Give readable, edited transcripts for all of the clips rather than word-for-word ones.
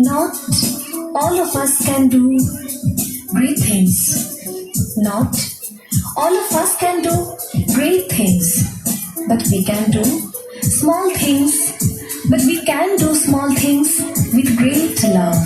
Not all of us can do great things. Not all of us can do great things, but we can do small things. But we can do small things with great love.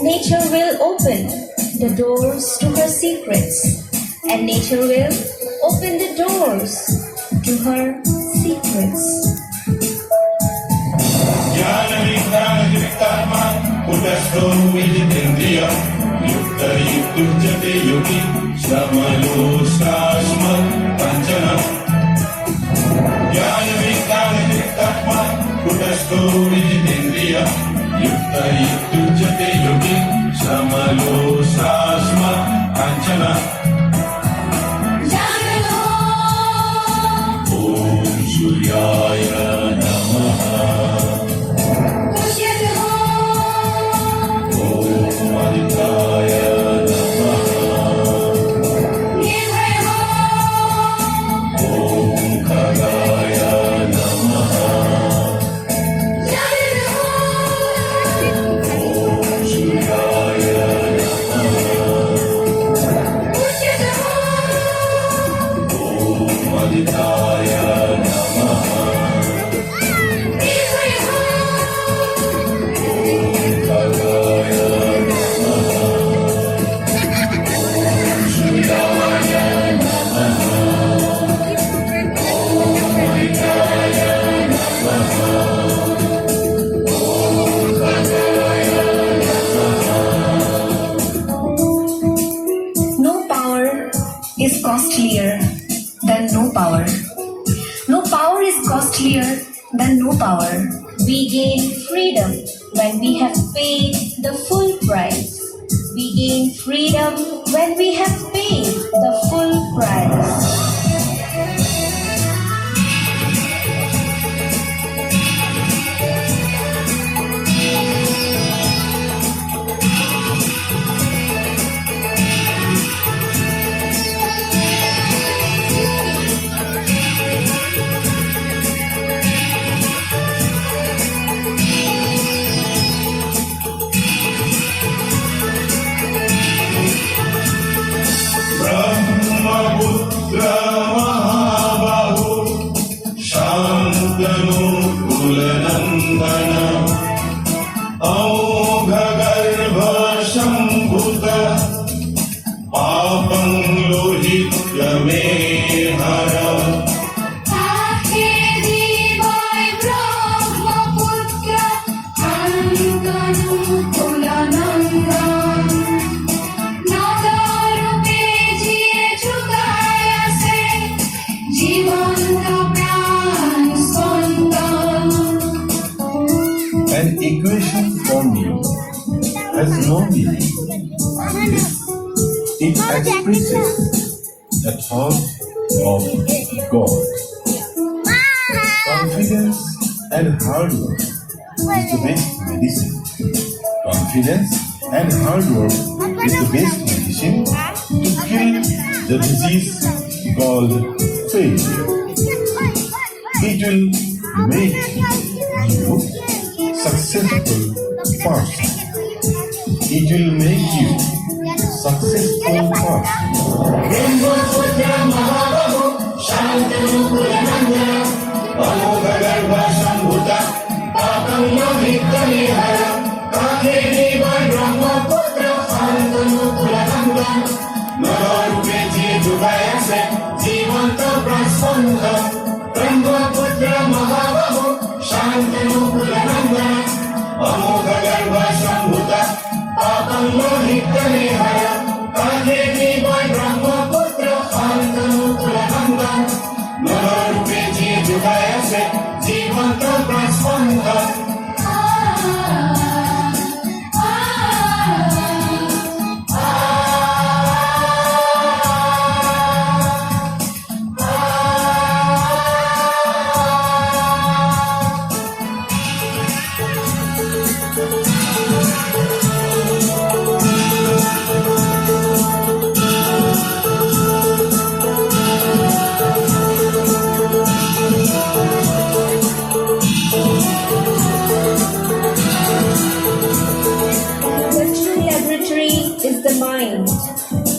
Nature will open the doors to her secrets, and nature will open the doors to her secrets. Is costlier than no power. No power is costlier than no power. We gain freedom when we have paid the full price. We gain freedom when we have paid the full price. has no meaning. It expresses the thought of God. Confidence and hard work is the best medicine. Confidence and hard work is the best medicine to kill the disease called failure. It will make you successful person. It will make you successful person.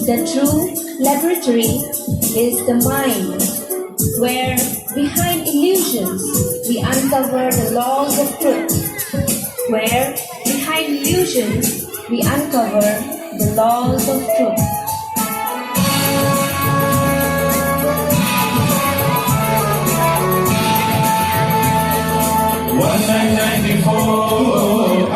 The true laboratory is the mind, where behind illusions we uncover the laws of truth. Where behind illusions we uncover the laws of truth.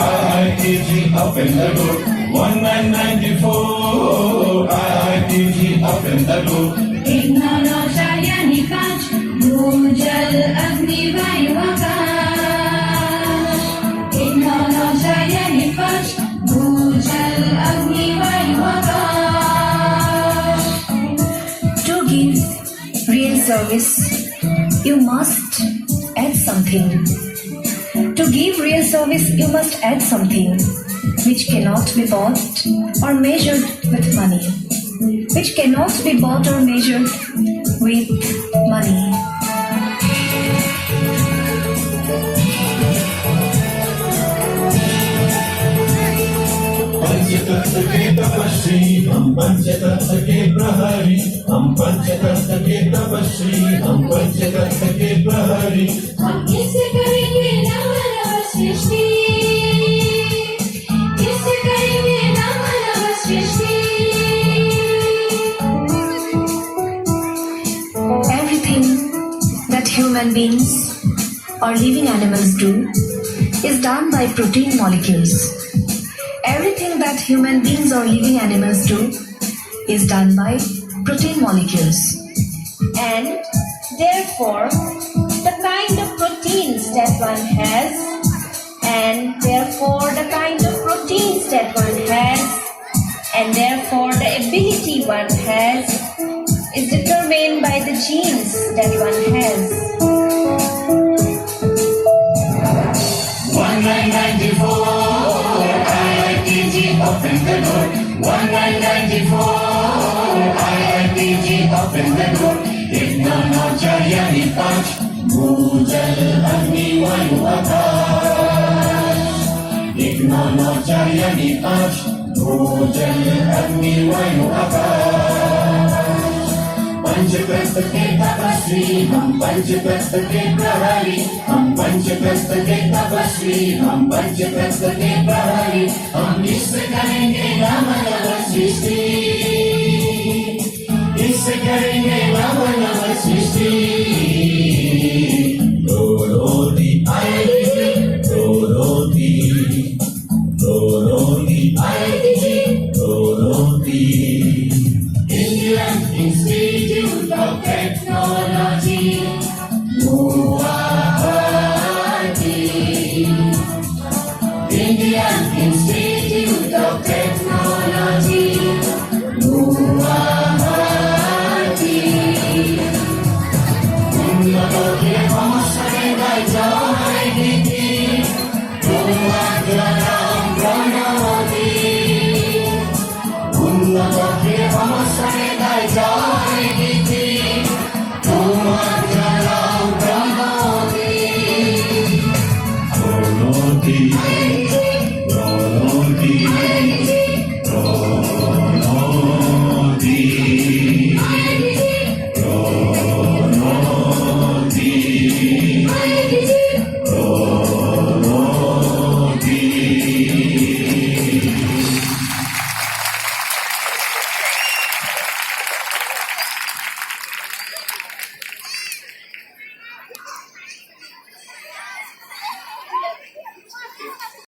IITG up in the good. 1994 IITG up in the good. Technologia निकाच भूजल अग्नि वायु आकाश. Technologia निकाच भूजल अग्नि वायु आकाश. To give real service, you must add something. To give real service, you must add something which cannot be bought or measured with money. Which cannot be bought or measured with money. पंचतत्व के तपस्वी हम पंचतत्व के प्रहरी हम पंचतत्व के तपस्वी हम पंचतत्व के प्रहरी हम किसे करेंगे नमन सृष्टि. किसे करेंगे नमन सृष्टि. Everything that human beings or living animals do is done by protein molecules. Everything that human beings or living animals do is done by protein molecules. And therefore, the kind of proteins that one has, and therefore the kind of proteins that one has, and therefore the ability one has, is determined by the genes that one has. 1994 IITG up in the good. 1994 IITG up in the good. Technologia निकाच भूजल अग्नि वायु आकाश. Technologia निकाच भूजल अग्नि वायु आकाश. पंचतत्व के तपस्वी हम पंचतत्व के प्रहरी हम पंचतत्व के तपस्वी हम पंचतत्व के प्रहरी हम इससे करेंगे नमन सृष्टि. इससे करेंगे नमन सृष्टि. रोती आएगी रोती आएगी रोती. Indian Institute of Technology, Guwahati. Indian Institute of Look up here, almost ready.